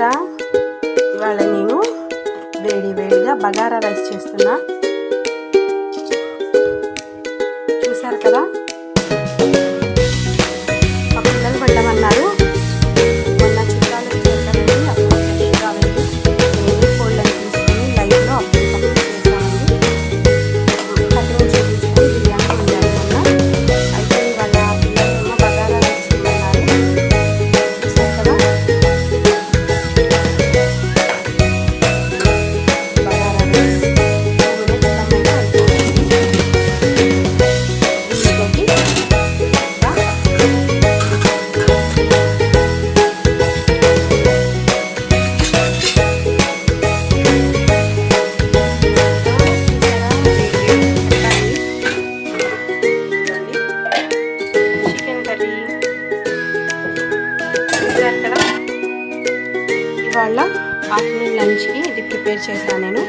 చూసారా, ఇవాళ నేను వేడిగా బగారా రైస్ చేస్తున్నా. చూసారు కదా, మా పిల్లలు వెళ్ళమన్నారు. మొన్న చుట్టాలు వచ్చారు కదండి, అప్పుడు ఫ్రెష్గా వెళ్ళి నేను కోళ్ళని తీసుకొని లైవ్లో అప్పుడు చేసామండి. కటింగ్ చేయించుకొని బిర్యానీ వండాను మొన్న. అయితే ఇవాళ పిల్లలేమో బగారా రైస్ తిన్నారు. చూసారు కదా, బగారా రైస్ టమాటో ఇందులోకి చికెన్ కర్రీ. చూసారు కదా, ఇవాళ ఆఫ్టర్నూన్ లంచ్కి ఇది ప్రిపేర్ చేశాను నేను.